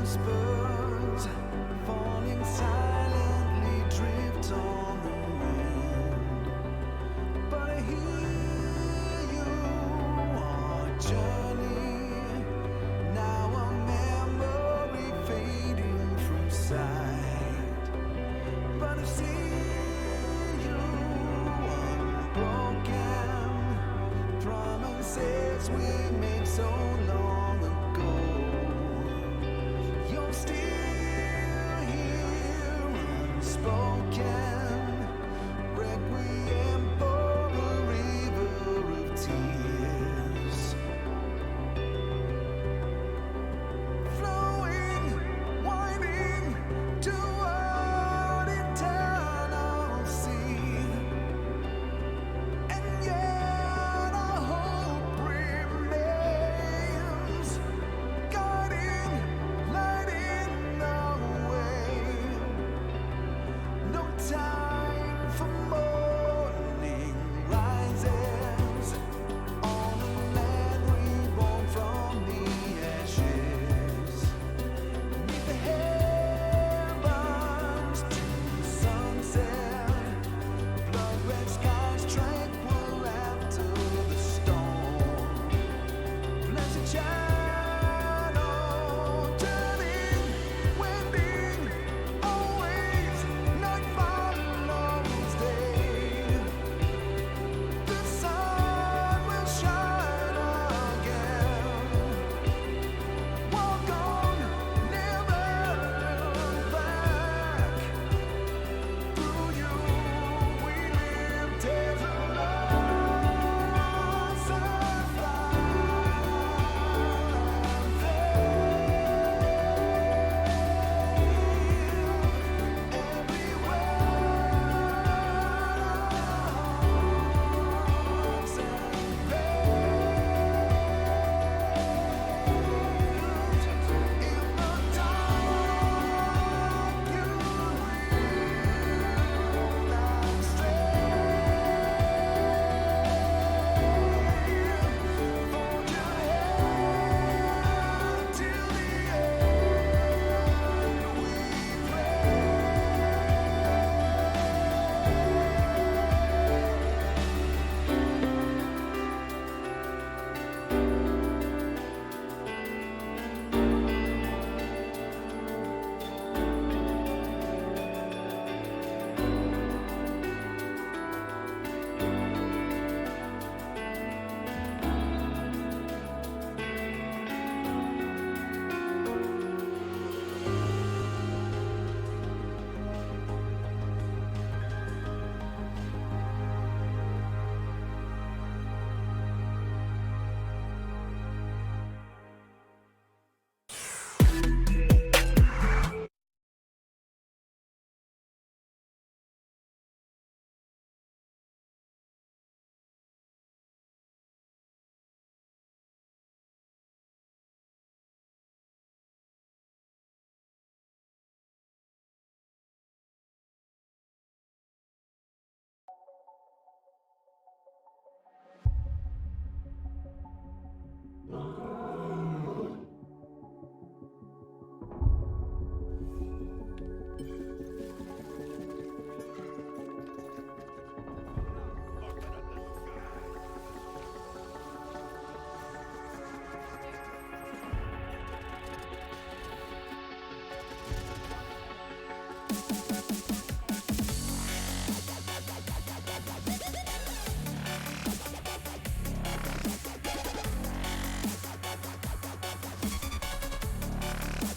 whispers falling silently drift on the wind, but I hear you on a journey, now a memory fading from sight, but I see you unbroken, promises we made so long ago. You're still here, unspoken, requiem for a river of tears, flowing, winding toward eternal sea, and yet our hope remains, guiding, lighting the way. No time for morning rises on a land reborn from the ashes. Neath the heavens to the sunset, blood red skies tranquil after the storm. Pleasant shadow turning, wending, always night follows day. The sun will shine again. Walk on, never look back. Through you we live tales of loss and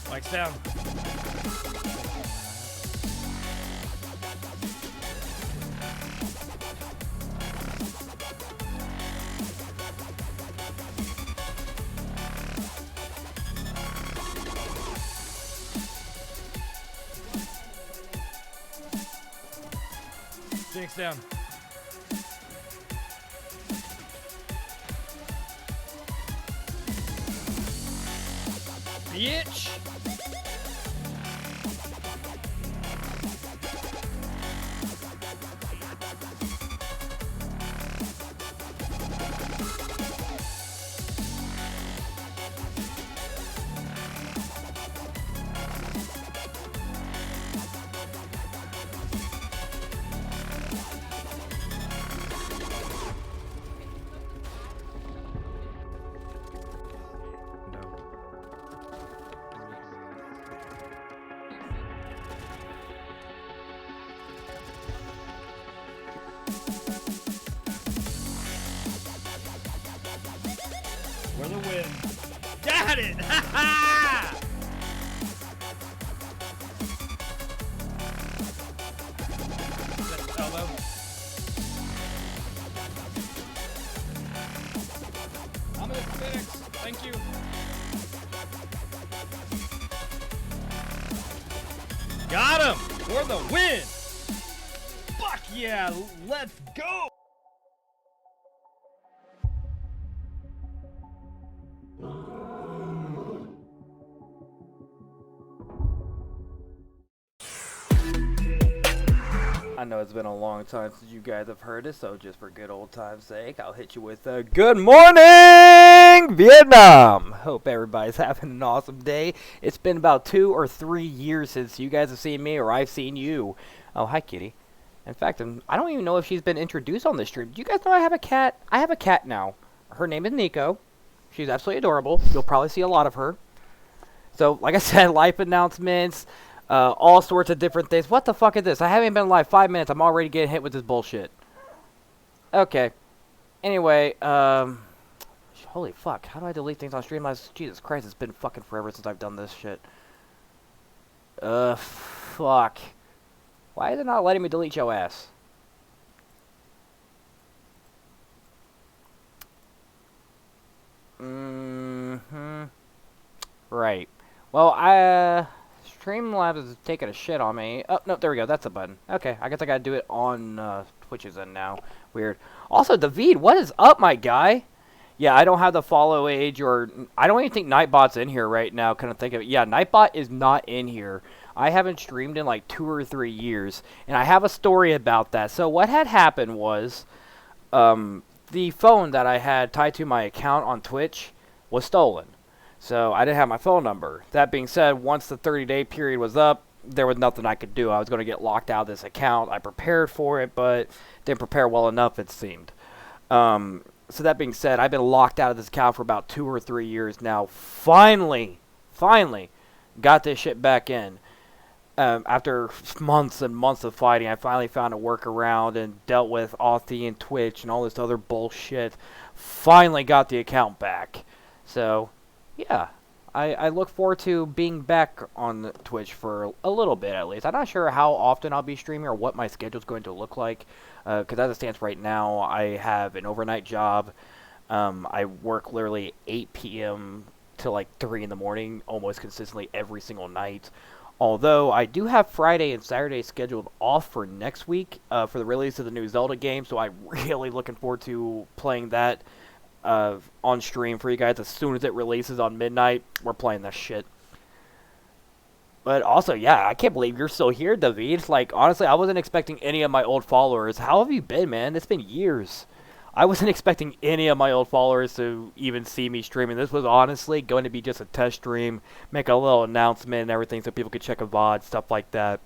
Mike's down. Jinx down. Bitch! win. Got it! Ha ha! Elbow. I'm gonna fix. Thank you. Got him for the win. Fuck yeah, let's go. I know it's been a long time since you guys have heard it, so just for good old time's sake, I'll hit you with a good morning, Vietnam! Hope everybody's having an awesome day. It's been about 2 or 3 years since you guys have seen me or I've seen you. Oh, hi, kitty. In fact, I don't even know if she's been introduced on this stream. Do you guys know I have a cat? I have a cat now. Her name is Nico. She's absolutely adorable. You'll probably see a lot of her. So, like I said, life announcements. All sorts of different things. What the fuck is this? I haven't been live 5 minutes. I'm already getting hit with this bullshit. Okay. Anyway, holy fuck. How do I delete things on Streamlabs? Jesus Christ, it's been fucking forever since I've done this shit. Fuck. Why is it not letting me delete your ass? Right. Well, Streamlabs is taking a shit on me. Oh, no, there we go. That's a button. Okay, I guess I gotta do it on Twitch's end now. Weird. Also, David, what is up, my guy? Yeah, I don't have the follow age or... I don't even think Nightbot's in here right now. Kind of think of it. Yeah, Nightbot is not in here. I haven't streamed in like 2 or 3 years. And I have a story about that. So what had happened was... the phone that I had tied to my account on Twitch was stolen. So I didn't have my phone number. That being said, once the 30-day period was up, there was nothing I could do. I was going to get locked out of this account. I prepared for it, but didn't prepare well enough, it seemed. So that being said, I've been locked out of this account for about 2 or 3 years now. Finally got this shit back in. After months and months of fighting, I finally found a workaround and dealt with Authy and Twitch and all this other bullshit. Finally got the account back. So... yeah, I look forward to being back on Twitch for a little bit at least. I'm not sure how often I'll be streaming or what my schedule's going to look like. Because as it stands right now, I have an overnight job. I work literally 8 p.m. to like 3 in the morning almost consistently every single night. Although I do have Friday and Saturday scheduled off for next week for the release of the new Zelda game. So I'm really looking forward to playing that. On stream for you guys as soon as it releases on midnight. We're playing this shit. But also, yeah, I can't believe you're still here, David. Like, honestly, I wasn't expecting any of my old followers. How have you been, man? It's been years. I wasn't expecting any of my old followers to even see me streaming. This was honestly going to be just a test stream, make a little announcement and everything so people could check a VOD, stuff like that.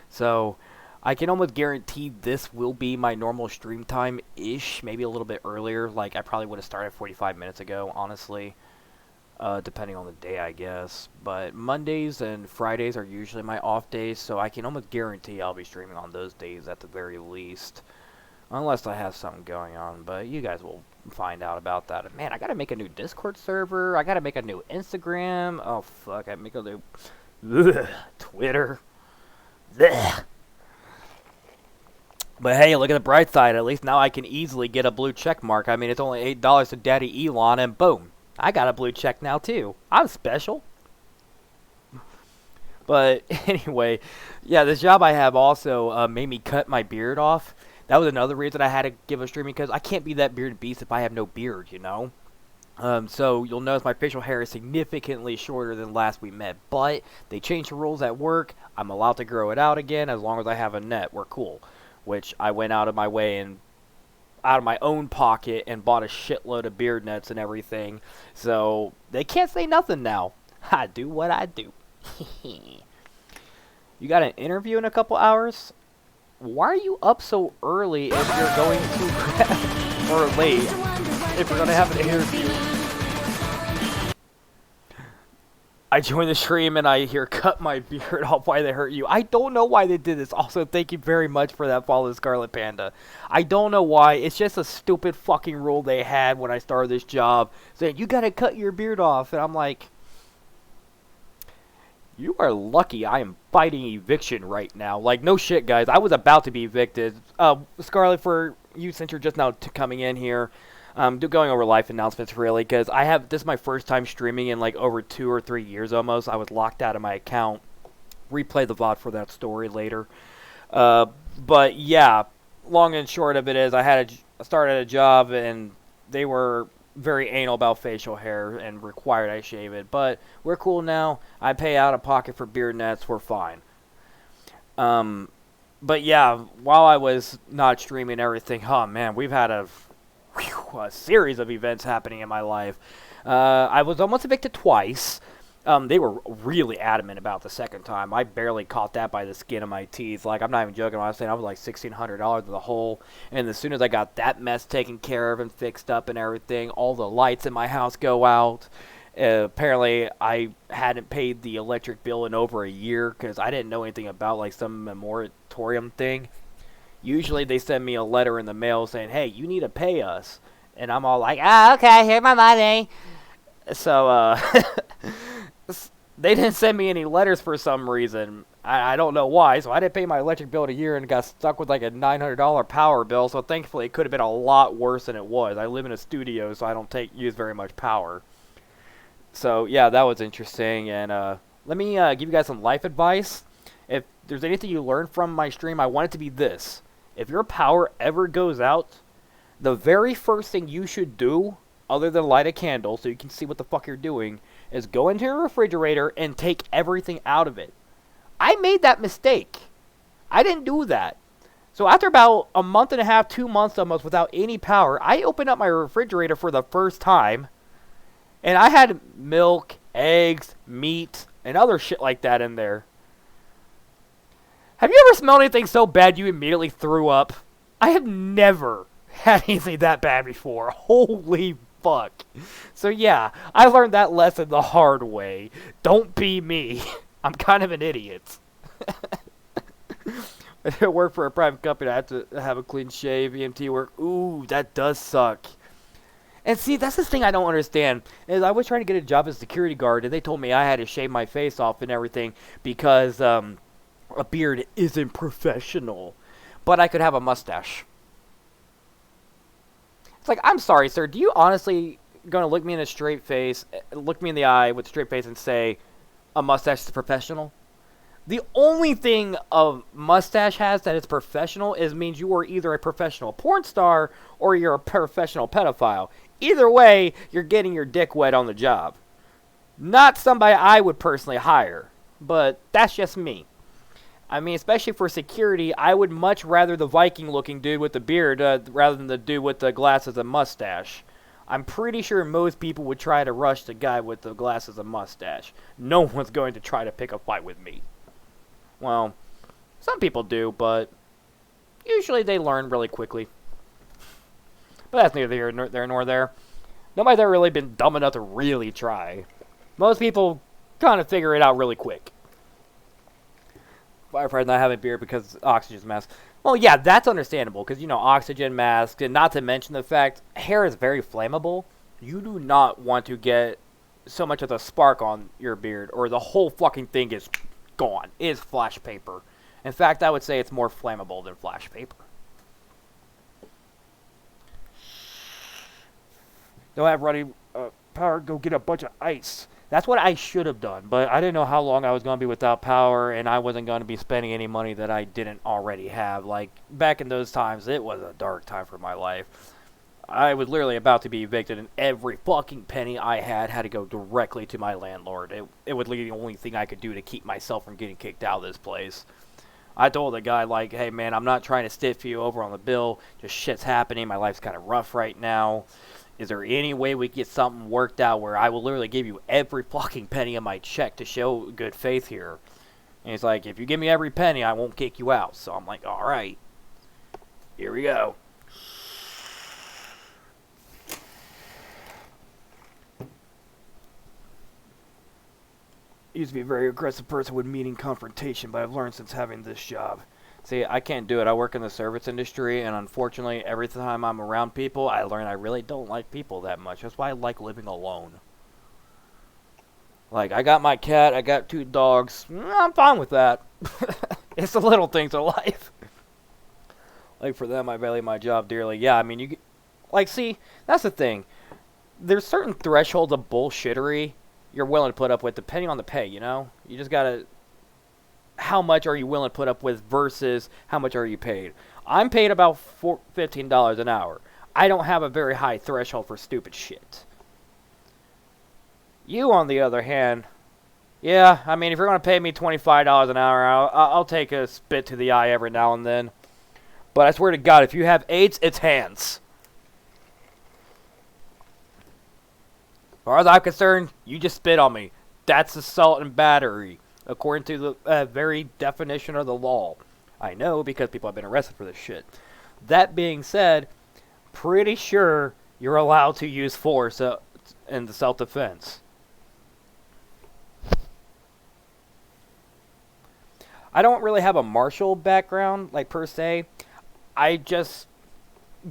So... I can almost guarantee this will be my normal stream time-ish, maybe a little bit earlier. Like, I probably would have started 45 minutes ago, honestly, depending on the day, I guess. But Mondays and Fridays are usually my off days, so I can almost guarantee I'll be streaming on those days at the very least. Unless I have something going on, but you guys will find out about that. Man, I gotta make a new Discord server. I gotta make a new Instagram. Oh, fuck, I make a new Twitter. Ugh. But hey, look at the bright side. At least now I can easily get a blue check mark. I mean, it's only $8 to Daddy Elon, and boom. I got a blue check now, too. I'm special. But anyway, yeah, this job I have also made me cut my beard off. That was another reason I had to give up streaming, because I can't be that bearded beast if I have no beard, you know? So you'll notice my facial hair is significantly shorter than last we met. But they changed the rules at work. I'm allowed to grow it out again as long as I have a net. We're cool. Which I went out of my way and out of my own pocket and bought a shitload of beard nets and everything. So they can't say nothing now. I do what I do. You got an interview in a couple hours? Why are you up so early if you're going to... or late, if you're going to have an interview? I join the stream and I hear cut my beard off. Why they hurt you? I don't know why they did this. Also, thank you very much for that follow, Scarlet Panda. I don't know why. It's just a stupid fucking rule they had when I started this job, saying you gotta cut your beard off, and I'm like, you are lucky I am fighting eviction right now. Like, no shit, guys. I was about to be evicted. Scarlet, for you, since you're just now coming in here, going over life announcements, really, because this is my first time streaming in, like, over 2 or 3 years almost. I was locked out of my account. Replay the VOD for that story later. But, yeah, long and short of it is I started a job, and they were very anal about facial hair and required I shave it. But we're cool now. I pay out of pocket for beard nets. We're fine. But, yeah, while I was not streaming everything, oh, man, we've had a series of events happening in my life. I was almost evicted twice. They were really adamant about the second time. I barely caught that by the skin of my teeth. Like, I'm not even joking when I was saying I was like $1,600 in the hole. And as soon as I got that mess taken care of and fixed up and everything, all the lights in my house go out. Apparently, I hadn't paid the electric bill in over a year because I didn't know anything about, like, some moratorium thing. Usually they send me a letter in the mail saying, hey, you need to pay us. And I'm all like, okay, here's my money. So, they didn't send me any letters for some reason. I don't know why. So I didn't pay my electric bill in a year and got stuck with like a $900 power bill. So thankfully it could have been a lot worse than it was. I live in a studio, so I don't use very much power. So yeah, that was interesting. And let me give you guys some life advice. If there's anything you learn from my stream, I want it to be this. If your power ever goes out, the very first thing you should do, other than light a candle so you can see what the fuck you're doing, is go into your refrigerator and take everything out of it. I made that mistake. I didn't do that. So after about a month and a half, 2 months almost without any power, I opened up my refrigerator for the first time, and I had milk, eggs, meat, and other shit like that in there. Have you ever smelled anything so bad you immediately threw up? I have never had anything that bad before. Holy fuck. So yeah, I learned that lesson the hard way. Don't be me. I'm kind of an idiot. I work for a private company. I have to have a clean shave, EMT work. Ooh, that does suck. And see, that's the thing I don't understand. Is I was trying to get a job as a security guard, and they told me I had to shave my face off and everything because a beard isn't professional. But I could have a mustache. It's like, I'm sorry, sir. Do you honestly going to look me in a straight face, look me in the eye with a straight face and say a mustache is professional? The only thing a mustache has that is professional means you are either a professional porn star or you're a professional pedophile. Either way, you're getting your dick wet on the job. Not somebody I would personally hire, but that's just me. I mean, especially for security, I would much rather the Viking-looking dude with the beard rather than the dude with the glasses and mustache. I'm pretty sure most people would try to rush the guy with the glasses and mustache. No one's going to try to pick a fight with me. Well, some people do, but usually they learn really quickly. But that's neither here nor there. Nobody's ever really been dumb enough to really try. Most people kind of figure it out really quick. Firefighter not having a beard because oxygen mask. Well, yeah, that's understandable because, you know, oxygen mask, and not to mention the fact hair is very flammable. You do not want to get so much of a spark on your beard or the whole fucking thing is gone. It is flash paper. In fact, I would say it's more flammable than flash paper. Don't have running power, go get a bunch of ice. That's what I should have done, but I didn't know how long I was going to be without power, and I wasn't going to be spending any money that I didn't already have. Like, back in those times, it was a dark time for my life. I was literally about to be evicted, and every fucking penny I had to go directly to my landlord. It was literally the only thing I could do to keep myself from getting kicked out of this place. I told the guy, like, hey, man, I'm not trying to stiff you over on the bill. Just shit's happening. My life's kind of rough right now. Is there any way we get something worked out where I will literally give you every fucking penny of my check to show good faith here? And he's like, if you give me every penny, I won't kick you out. So I'm like, all right. Here we go. used to be a very aggressive person with meeting confrontation, but I've learned since having this job. See, I can't do it. I work in the service industry, and unfortunately, every time I'm around people, I learn I really don't like people that much. That's why I like living alone. Like, I got my cat, I got 2 dogs. I'm fine with that. It's the little things of life. Like, for them, I value my job dearly. Yeah, I mean, see, that's the thing. There's certain thresholds of bullshittery you're willing to put up with depending on the pay, you know? You just gotta... How much are you willing to put up with versus how much are you paid? I'm paid about $15 an hour. I don't have a very high threshold for stupid shit. You, on the other hand, yeah, I mean, if you're going to pay me $25 an hour, I'll take a spit to the eye every now and then. But I swear to God, if you have AIDS, it's hands. As far as I'm concerned, you just spit on me. That's assault and battery, according to the very definition of the law. I know because people have been arrested for this shit. That being said, pretty sure you're allowed to use force in the self-defense. I don't really have a martial background, like, per se. I just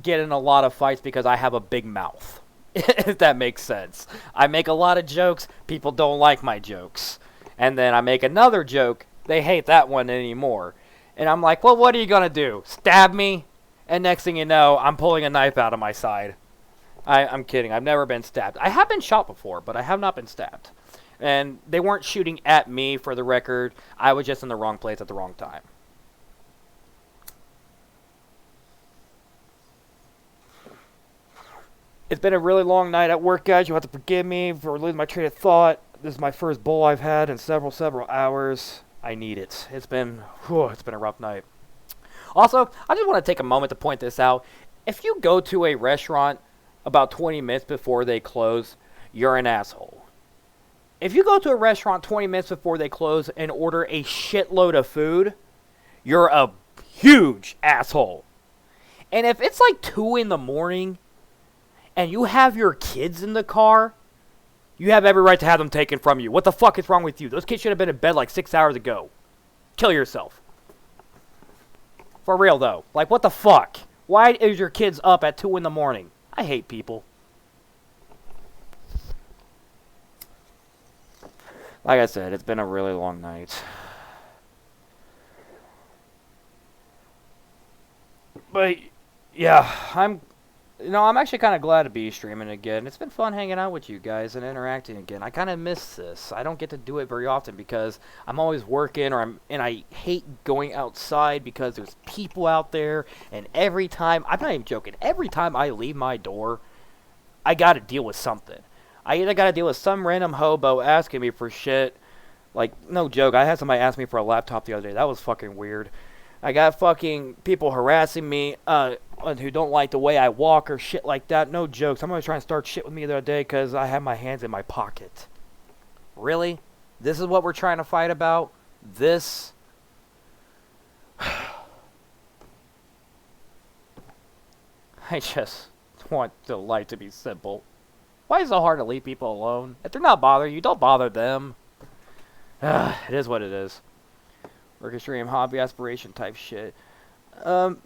get in a lot of fights because I have a big mouth, if that makes sense. I make a lot of jokes, people don't like my jokes. And then I make another joke, they hate that one anymore. And I'm like, well, what are you going to do? Stab me? And next thing you know, I'm pulling a knife out of my side. I'm kidding, I've never been stabbed. I have been shot before, but I have not been stabbed. And they weren't shooting at me, for the record. I was just in the wrong place at the wrong time. It's been a really long night at work, guys. You'll have to forgive me for losing my train of thought. This is my first bowl I've had in several hours. I need it. It's been a rough night. Also, I just want to take a moment to point this out. If you go to a restaurant about 20 minutes before they close, you're an asshole. If you go to a restaurant 20 minutes before they close and order a shitload of food, you're a huge asshole. And if it's like 2 in the morning and you have your kids in the car, you have every right to have them taken from you. What the fuck is wrong with you? Those kids should have been in bed like 6 hours ago. Kill yourself. For real, though. Like, what the fuck? Why is your kids up at 2 in the morning? I hate people. Like I said, it's been a really long night. But, yeah, I'm actually kind of glad to be streaming again. It's been fun hanging out with you guys and interacting again. I kind of miss this. I don't get to do it very often because I'm always working and I hate going outside because there's people out there, and every time, I'm not even joking, every time I leave my door, I got to deal with something. I either got to deal with some random hobo asking me for shit. Like, no joke, I had somebody ask me for a laptop the other day. That was fucking weird. I got fucking people harassing me who don't like the way I walk or shit like that. No jokes. Somebody was trying to start shit with me the other day because I had my hands in my pocket. Really? This is what we're trying to fight about? This? I just want the life to be simple. Why is it so hard to leave people alone? If they're not bothering you, don't bother them. It is what it is. Work extreme, hobby, aspiration type shit.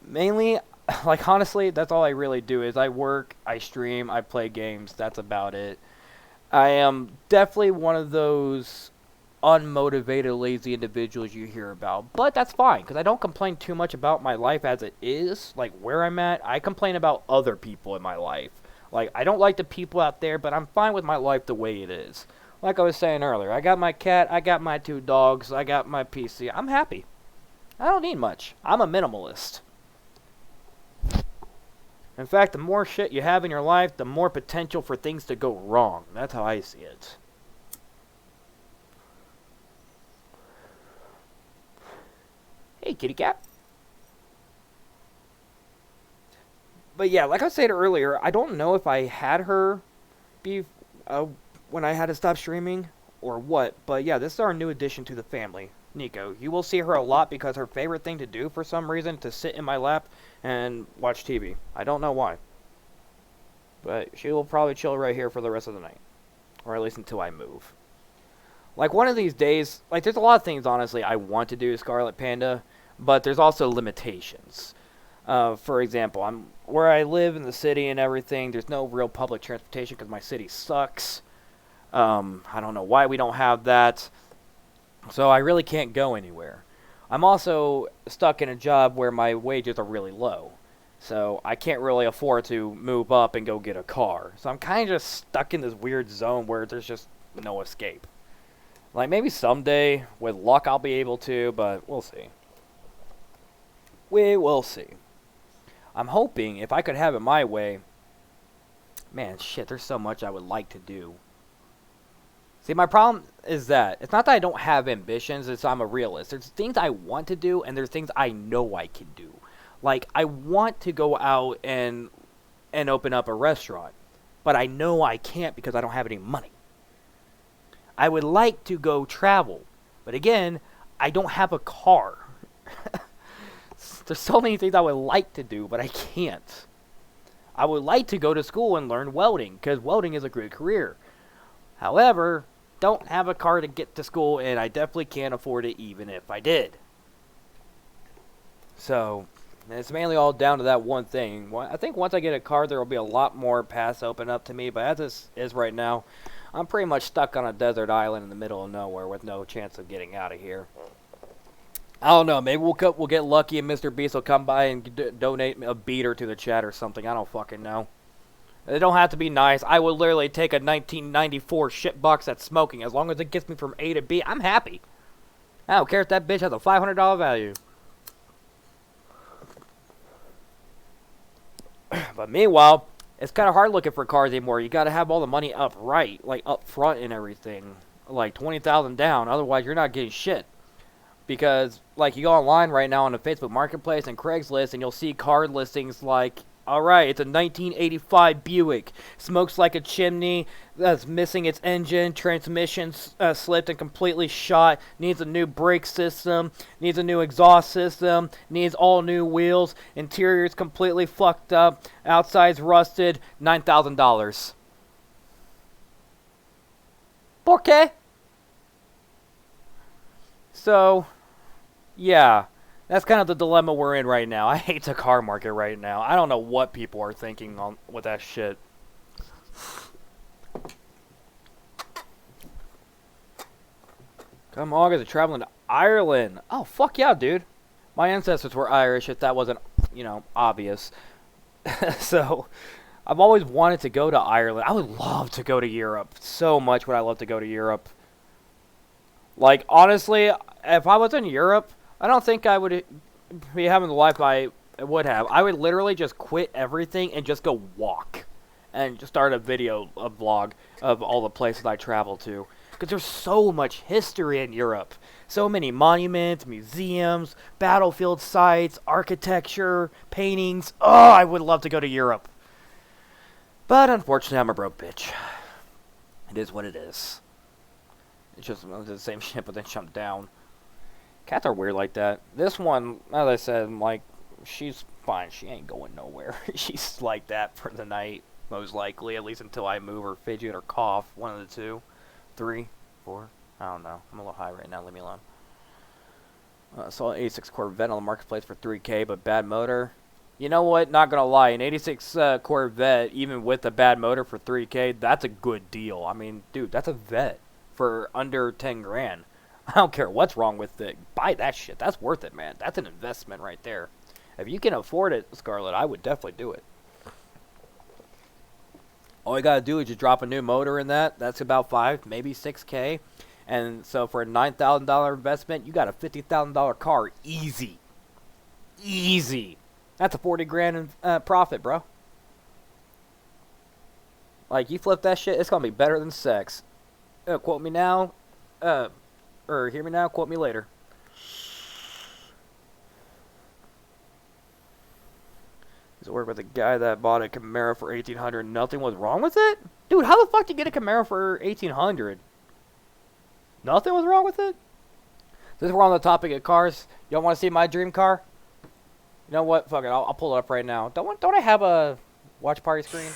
Mainly, like, honestly, that's all I really do is I work, I stream, I play games. That's about it. I am definitely one of those unmotivated, lazy individuals you hear about. But that's fine, because I don't complain too much about my life as it is, like where I'm at. I complain about other people in my life. Like, I don't like the people out there, but I'm fine with my life the way it is. Like I was saying earlier, I got my cat, I got my 2 dogs, I got my PC. I'm happy. I don't need much. I'm a minimalist. In fact, the more shit you have in your life, the more potential for things to go wrong. That's how I see it. Hey, kitty cat. But yeah, like I said earlier, I don't know if I had her be when I had to stop streaming or what. But yeah, this is our new addition to the family, Nico. You will see her a lot because her favorite thing to do for some reason to sit in my lap and watch TV. I don't know why. But she will probably chill right here for the rest of the night. Or at least until I move. Like, one of these days, like, there's a lot of things, honestly, I want to do Scarlet Panda, but there's also limitations. For example, where I live in the city and everything, there's no real public transportation because my city sucks. I don't know why we don't have that. So I really can't go anywhere. I'm also stuck in a job where my wages are really low. So I can't really afford to move up and go get a car. So I'm kind of just stuck in this weird zone where there's just no escape. Like, maybe someday, with luck, I'll be able to, but we'll see. We will see. I'm hoping, if I could have it my way... Man, shit, there's so much I would like to do. See, my problem is that it's not that I don't have ambitions, it's I'm a realist. There's things I want to do, and there's things I know I can do. Like, I want to go out and open up a restaurant, but I know I can't because I don't have any money. I would like to go travel, but again, I don't have a car. There's so many things I would like to do, but I can't. I would like to go to school and learn welding, because welding is a good career. However, don't have a car to get to school, and I definitely can't afford it even if I did. So, it's mainly all down to that one thing. I think once I get a car, there will be a lot more paths open up to me, but as this is right now, I'm pretty much stuck on a desert island in the middle of nowhere with no chance of getting out of here. I don't know, maybe we'll get lucky and Mr. Beast will come by and donate a beater to the chat or something. I don't fucking know. It don't have to be nice. I would literally take a 1994 shitbox that's smoking. As long as it gets me from A to B, I'm happy. I don't care if that bitch has a $500 value. But meanwhile, it's kind of hard looking for cars anymore. You got to have all the money up right, like up front and everything. Like 20,000 down. Otherwise, you're not getting shit. Because, like, you go online right now on the Facebook Marketplace and Craigslist, and you'll see car listings like, alright, it's a 1985 Buick. Smokes like a chimney. That's missing its engine. Transmission slipped and completely shot. Needs a new brake system. Needs a new exhaust system. Needs all new wheels. Interior's completely fucked up. Outside's rusted. $9,000. Okay. So, yeah, that's kind of the dilemma we're in right now. I hate the car market right now. I don't know what people are thinking with that shit. Come August, I'm traveling to Ireland. Oh, fuck yeah, dude. My ancestors were Irish, if that wasn't, obvious. So, I've always wanted to go to Ireland. I would love to go to Europe. So much would I love to go to Europe. Like, honestly, if I was in Europe, I don't think I would be having the life I would have. I would literally just quit everything and just go walk. And just start a vlog of all the places I travel to. Because there's so much history in Europe. So many monuments, museums, battlefield sites, architecture, paintings. Oh, I would love to go to Europe. But unfortunately, I'm a broke bitch. It is what it is. It's just the same shit, but then jumped down. Cats are weird like that. This one, as I said, like, she's fine. She ain't going nowhere. She's like that for the night, most likely, at least until I move or fidget or cough. One of the two. 3, 4. I don't know. I'm a little high right now. Leave me alone. Saw an 86 Corvette on the marketplace for $3K, but bad motor. You know what? Not gonna lie. An 86 Corvette, even with a bad motor for $3K, that's a good deal. I mean, dude, that's a vet. For under 10 grand. I don't care what's wrong with it. Buy that shit. That's worth it, man. That's an investment right there. If you can afford it, Scarlett, I would definitely do it. All you gotta do is just drop a new motor in that. That's about 5, maybe 6K. And so for a $9,000 investment, you got a $50,000 car. Easy. Easy. That's a 40 grand profit, bro. Like, you flip that shit, it's gonna be better than sex. Quote me now, or hear me now, quote me later. He's working with a guy that bought a Camaro for $1,800. Nothing was wrong with it? Dude, how the fuck did you get a Camaro for $1,800? Nothing was wrong with it? Since we're on the topic of cars, y'all want to see my dream car? You know what? Fuck it, I'll pull it up right now. Don't I have a watch party screen?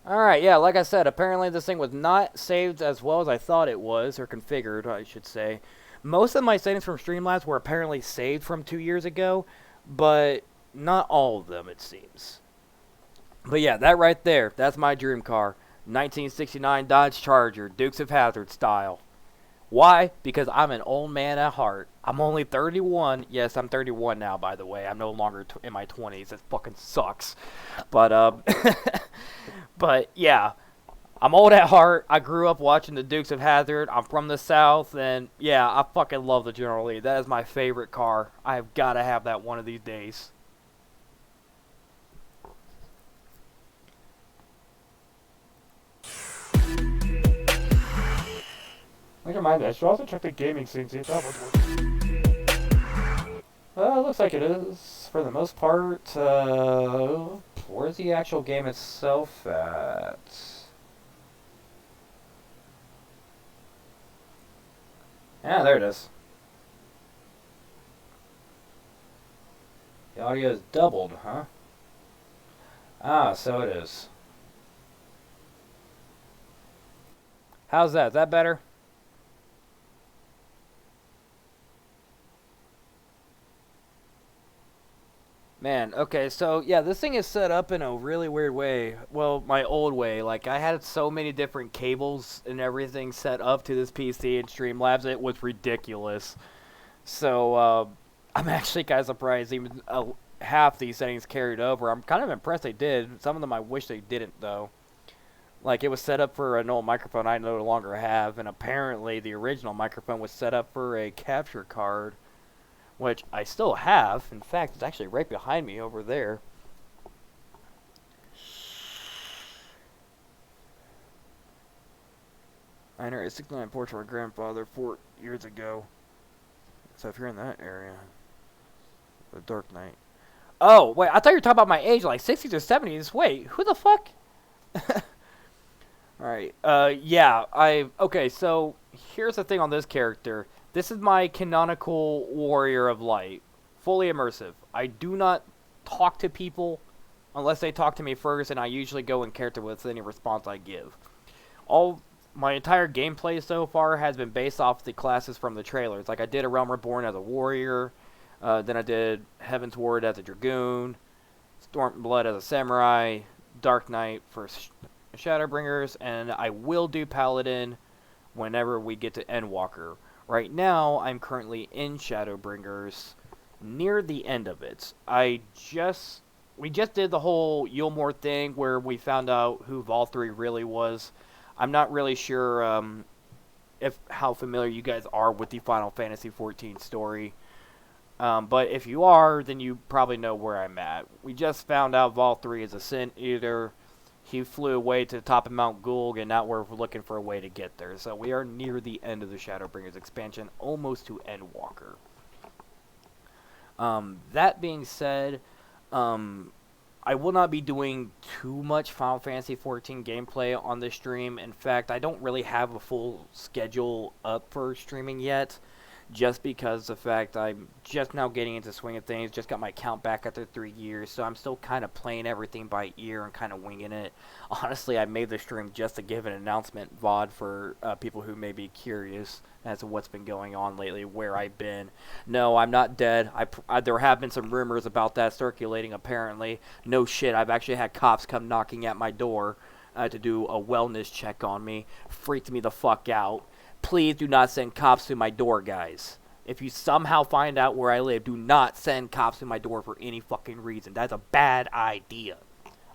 Alright, yeah, like I said, apparently this thing was not saved as well as I thought it was, or configured, I should say. Most of my settings from Streamlabs were apparently saved from 2 years ago, but not all of them, it seems. But yeah, that right there, that's my dream car. 1969 Dodge Charger, Dukes of Hazzard style. Why? Because I'm an old man at heart. I'm only 31. Yes, I'm 31 now, by the way. I'm no longer in my 20s. It fucking sucks. But, but yeah, I'm old at heart. I grew up watching the Dukes of Hazzard. I'm from the South, and yeah, I fucking love the General Lee. That is my favorite car. I have got to have that one of these days. Never mind that. I should also check the gaming scene, see if that was working. Looks like it is, for the most part. Where's the actual game itself at? Yeah, there it is. The audio is doubled, huh? Ah, so it is. How's that? Is that better? Man, okay, so yeah, this thing is set up in a really weird way. Well, my old way. Like, I had so many different cables and everything set up to this PC and Streamlabs, it was ridiculous. So, I'm actually kind of surprised even half these settings carried over. I'm kind of impressed they did. Some of them I wish they didn't, though. Like, it was set up for an old microphone I no longer have, and apparently the original microphone was set up for a capture card, which I still have. In fact, it's actually right behind me over there. I inherited a 69 Porsche from my grandfather 4 years ago. So if you're in that area, the Dark Knight. Oh, wait, I thought you were talking about my age, like 60s or 70s. Wait, who the fuck? Alright, yeah, okay, so here's the thing on this character. This is my canonical warrior of light. Fully immersive. I do not talk to people unless they talk to me first, and I usually go in character with any response I give. My entire gameplay so far has been based off the classes from the trailers. Like, I did A Realm Reborn as a warrior, then I did Heaven's Ward as a dragoon, Stormblood as a samurai, Dark Knight for Shadowbringers, and I will do Paladin whenever we get to Endwalker. Right now, I'm currently in Shadowbringers, near the end of it. We just did the whole Yulmore thing where we found out who Vol 3 really was. I'm not really sure how familiar you guys are with the Final Fantasy XIV story. But if you are, then you probably know where I'm at. We just found out Vol 3 is a Sin Eater. He flew away to the top of Mount Gulg, and now we're looking for a way to get there. So we are near the end of the Shadowbringers expansion, almost to Endwalker. That being said, I will not be doing too much Final Fantasy XIV gameplay on this stream. In fact, I don't really have a full schedule up for streaming yet, just because the fact I'm just now getting into swing of things, just got my account back after 3 years, so I'm still kind of playing everything by ear and kind of winging it. Honestly, I made the stream just to give an announcement VOD for people who may be curious as to what's been going on lately, where I've been. No, I'm not dead. There have been some rumors about that circulating, apparently. No shit, I've actually had cops come knocking at my door to do a wellness check on me. Freaked me the fuck out. Please do not send cops to my door, guys. If you somehow find out where I live, do not send cops to my door for any fucking reason. That's a bad idea.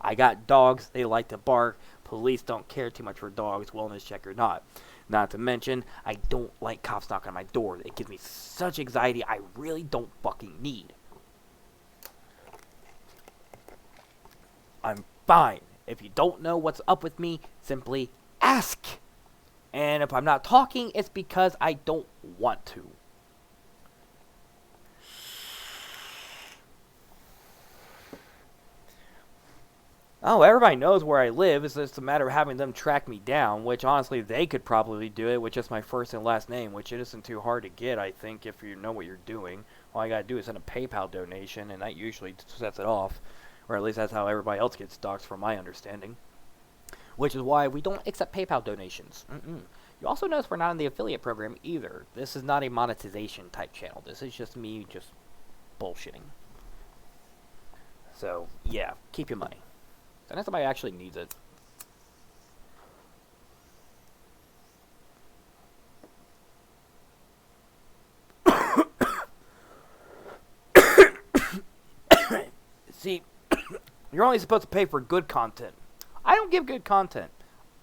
I got dogs. They like to bark. Police don't care too much for dogs, wellness check or not. Not to mention, I don't like cops knocking on my door. It gives me such anxiety I really don't fucking need. I'm fine. If you don't know what's up with me, simply ask. And if I'm not talking, it's because I don't want to. Oh, everybody knows where I live. It's just a matter of having them track me down, which honestly they could probably do it with just my first and last name, which it isn't too hard to get, I think, if you know what you're doing. All I gotta do is send a PayPal donation, and that usually sets it off. Or at least that's how everybody else gets doxxed, from my understanding. which is why we don't accept PayPal donations. You also notice we're not in the affiliate program either. This is not a monetization type channel. This is just me just bullshitting. So, yeah, keep your money. Unless somebody actually needs it. See, you're only supposed to pay for good content. I don't give good content.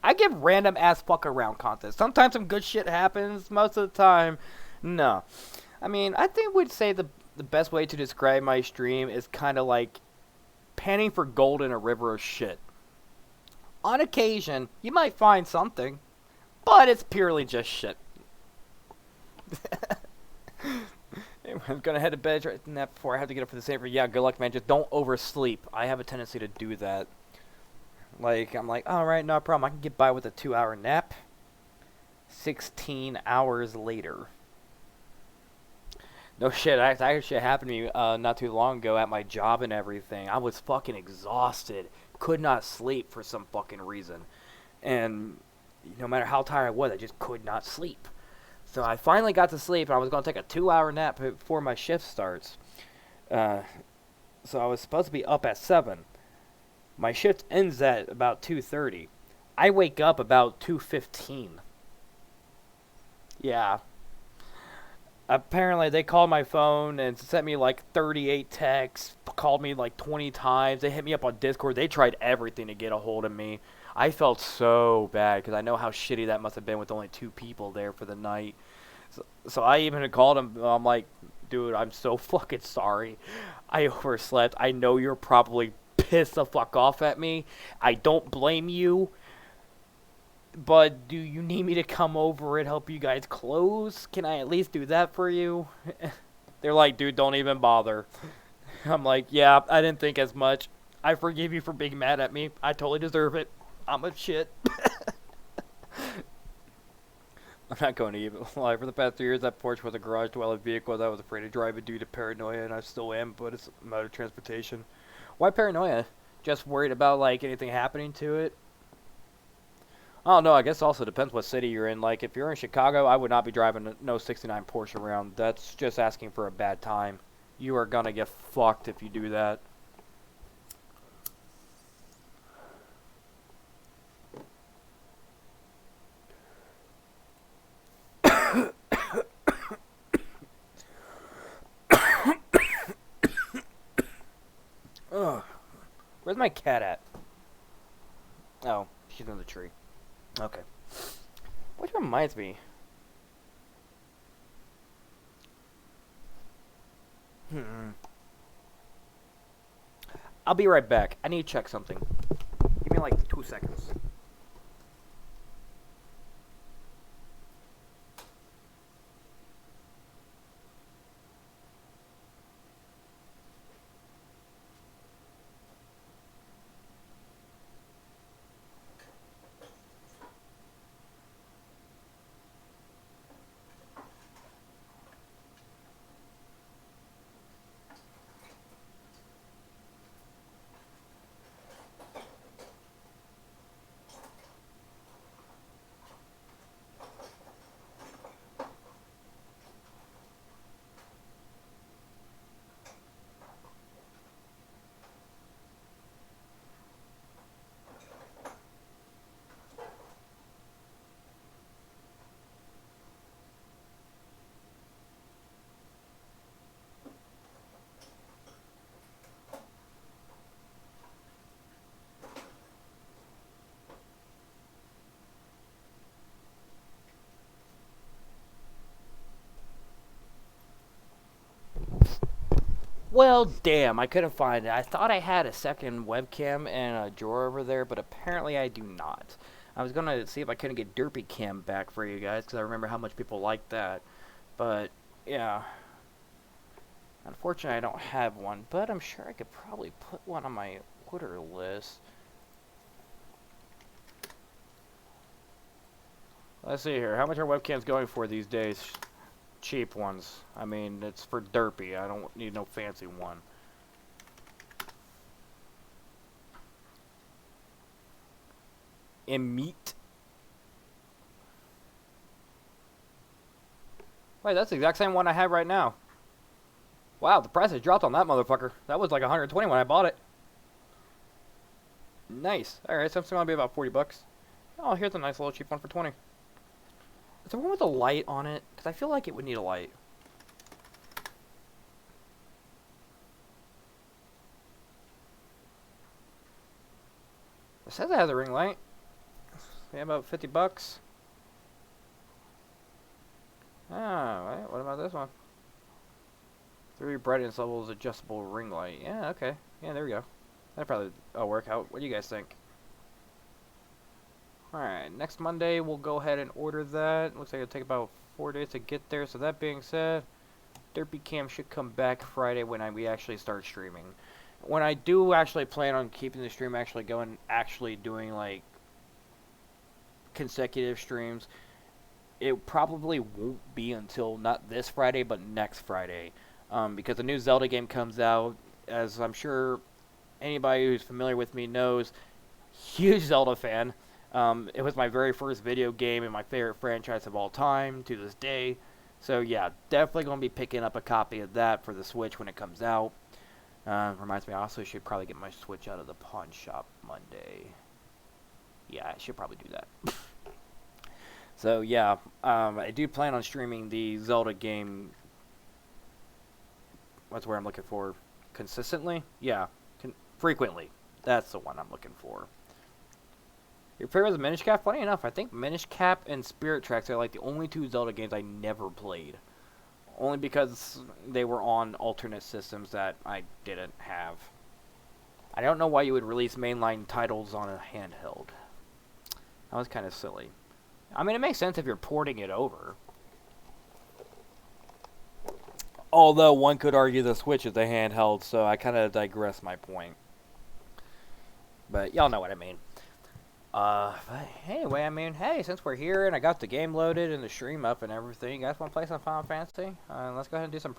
I give random ass fuck around content. Sometimes some good shit happens. Most of the time, no. I mean, I think we'd say the best way to describe my stream is kind of like panning for gold in a river of shit. On occasion, you might find something, but it's purely just shit. I'm gonna head to bed right now before I have to get up for the saver. Yeah, good luck, man. Just don't oversleep. I have a tendency to do that. Like, I'm like, alright, no problem. I can get by with a 2-hour nap. 16 hours later. No shit, that actually happened to me not too long ago at my job and everything. I was fucking exhausted. Could not sleep for some fucking reason. And no matter how tired I was, I just could not sleep. So I finally got to sleep, and I was going to take a 2-hour nap before my shift starts. So I was supposed to be up at 7. My shift ends at about 2:30. I wake up about 2:15. Yeah. Apparently, they called my phone and sent me like 38 texts, called me like 20 times. They hit me up on Discord. They tried everything to get a hold of me. I felt so bad because I know how shitty that must have been with only 2 people there for the night. So I even called them. I'm like, dude, I'm so fucking sorry. I overslept. I know you're probably pissed the fuck off at me. I don't blame you. But do you need me to come over and help you guys close? Can I at least do that for you? They're like, dude, don't even bother. I'm like, yeah, I didn't think as much. I forgive you for being mad at me. I totally deserve it. I'm a shit. I'm not going to even lie. For the past 3 years, that porch was a garage dwelling vehicle that I was afraid to drive it due to paranoia, and I still am, but it's a mode of transportation. Why paranoia? Just worried about, like, anything happening to it? I don't know. I guess it also depends what city you're in. Like, if you're in Chicago, I would not be driving no 69 Porsche around. That's just asking for a bad time. You are going to get fucked if you do that. Ugh. Where's my cat at? Oh, she's in the tree. Okay. Which reminds me. I'll be right back. I need to check something. Give me like 2 seconds. Well, damn, I couldn't find it. I thought I had a second webcam in a drawer over there, but apparently I do not. I was going to see if I couldn't get Derpy Cam back for you guys, because I remember how much people liked that. But, yeah. Unfortunately, I don't have one, but I'm sure I could probably put one on my order list. Let's see here. How much are webcams going for these days? Cheap ones. I mean, it's for Derpy. I don't need no fancy one. and meat. Wait, that's the exact same one I have right now. Wow, the price has dropped on that motherfucker. That was like 120 when I bought it. Nice. Alright, so it's going to be about 40 bucks. Oh, here's a nice little cheap one for 20. Is there one with a light on it? Because I feel like it would need a light. It says it has a ring light. Yeah, about 50 bucks. Ah, wait, what about this one? 3 brightness levels adjustable ring light. Yeah, okay. Yeah, there we go. That'll probably work out. What do you guys think? Alright, next Monday we'll go ahead and order that. Looks like it'll take about 4 days to get there. So that being said, Derpy Cam should come back Friday when we actually start streaming. When I do actually plan on keeping the stream actually going, actually doing like consecutive streams, it probably won't be until not this Friday but next Friday, because the new Zelda game comes out. As I'm sure anybody who's familiar with me knows, huge Zelda fan. It was my very first video game and my favorite franchise of all time to this day. So yeah, definitely going to be picking up a copy of that for the Switch when it comes out. Reminds me, I also should probably get my Switch out of the pawn shop Monday. Yeah, I should probably do that. So yeah, I do plan on streaming the Zelda game. What's where I'm looking for? Consistently? Yeah, frequently. That's the one I'm looking for. Your favorite is Minish Cap? Funny enough, I think Minish Cap and Spirit Tracks are like the only 2 Zelda games I never played. Only because they were on alternate systems that I didn't have. I don't know why you would release mainline titles on a handheld. That was kind of silly. I mean, it makes sense if you're porting it over. Although one could argue the Switch is a handheld, so I kind of digress my point. But y'all know what I mean. But anyway, I mean, hey, since we're here and I got the game loaded and the stream up and everything, you guys want to play some Final Fantasy? Let's go ahead and do some